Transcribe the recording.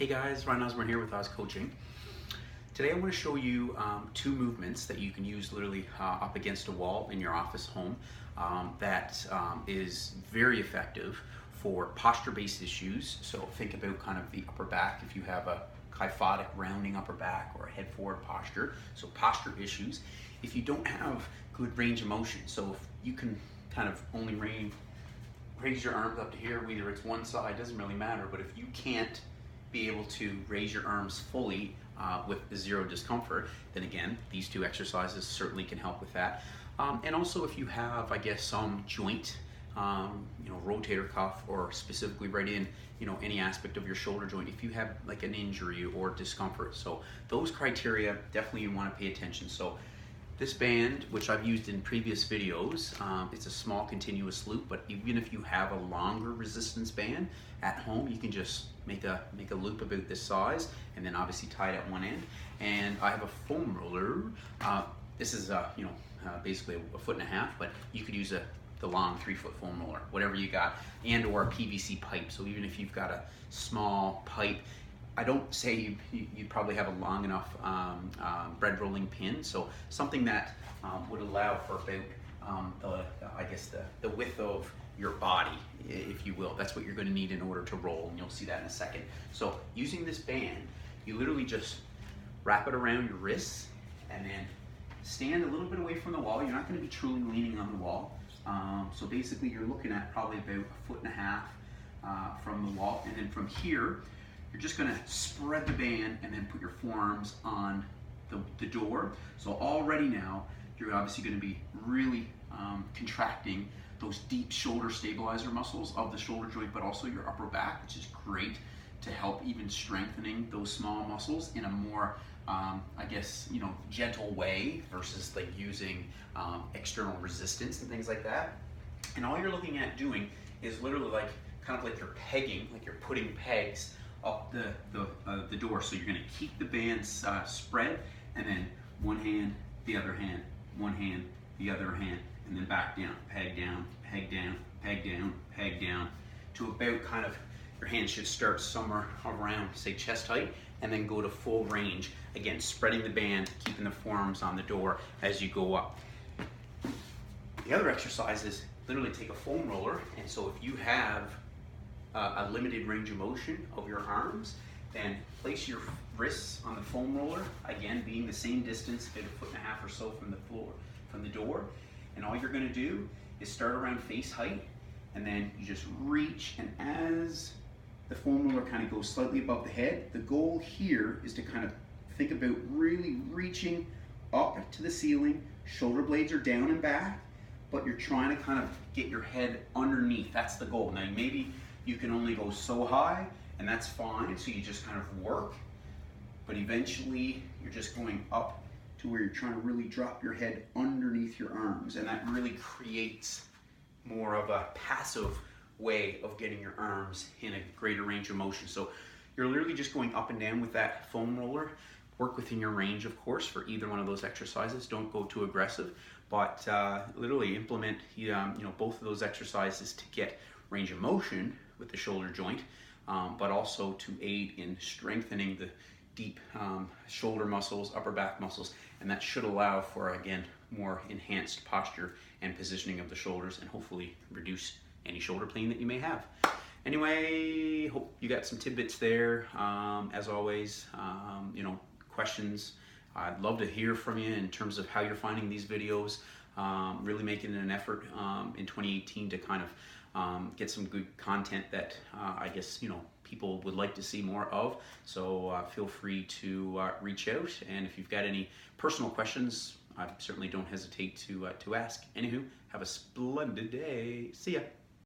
Hey guys, Ryan Osborne here with Oz Coaching. Today I want to show you two movements that you can use literally up against a wall in your office home that is very effective for posture-based issues. So think about kind of the upper back if you have a kyphotic rounding upper back or a head forward posture. So posture issues. If you don't have good range of motion, so if you can kind of only raise your arms up to here, whether it's one side, doesn't really matter, but if you can't be able to raise your arms fully with zero discomfort, then again, these two exercises certainly can help with that. And also if you have, I guess, some joint, rotator cuff, or specifically right in, any aspect of your shoulder joint, if you have like an injury or discomfort. So those criteria, definitely you want to pay attention. So this band, which I've used in previous videos, it's a small continuous loop, but even if you have a longer resistance band at home, you can just make a loop about this size and then obviously tie it at one end. And I have a foam roller. This is basically a 1.5 feet, but you could use the long 3-foot foam roller, whatever you got, and or a PVC pipe. So even if you've got a small pipe, I don't say you'd probably have a long enough bread rolling pin, so something that would allow for about the width of your body, if you will. That's what you're going to need in order to roll, and you'll see that in a second. So using this band, you literally just wrap it around your wrists and then stand a little bit away from the wall. You're not going to be truly leaning on the wall. So basically you're looking at probably about 1.5 feet from the wall, and then from here you're just going to spread the band and then put your forearms on the door. So already now you're obviously going to be really contracting those deep shoulder stabilizer muscles of the shoulder joint, but also your upper back, which is great to help even strengthening those small muscles in a more gentle way versus like using external resistance and things like that. And all you're looking at doing is literally kind of like you're pegging, like you're putting pegs up the door. So you're going to keep the bands spread, and then one hand, the other hand, one hand, the other hand, and then back down, peg down, peg down, peg down, peg down, to about kind of, your hand should start somewhere around, say, chest height, and then go to full range. Again, spreading the band, keeping the forearms on the door as you go up. The other exercise is literally take a foam roller, and so if you have a limited range of motion of your arms, then place your wrists on the foam roller, again being the same distance, about 1.5 feet or so from the floor, from the door, and all you're going to do is start around face height, and then you just reach, and as the foam roller kind of goes slightly above the head, the goal here is to kind of think about really reaching up to the ceiling. Shoulder blades are down and back, but you're trying to kind of get your head underneath. That's the goal. Now maybe you can only go so high, and that's fine, so you just kind of work, but eventually you're just going up to where you're trying to really drop your head underneath your arms, and that really creates more of a passive way of getting your arms in a greater range of motion. So you're literally just going up and down with that foam roller. Work within your range, of course, for either one of those exercises. Don't go too aggressive, but literally implement both of those exercises to get range of motion with the shoulder joint, but also to aid in strengthening the deep shoulder muscles, upper back muscles, and that should allow for, again, more enhanced posture and positioning of the shoulders, and hopefully reduce any shoulder pain that you may have. Anyway, hope you got some tidbits there. As always, questions, I'd love to hear from you in terms of how you're finding these videos. Really making an effort in 2018 to kind of get some good content that people would like to see more of. So feel free to reach out, and if you've got any personal questions, certainly don't hesitate to ask. Anywho, have a splendid day. See ya.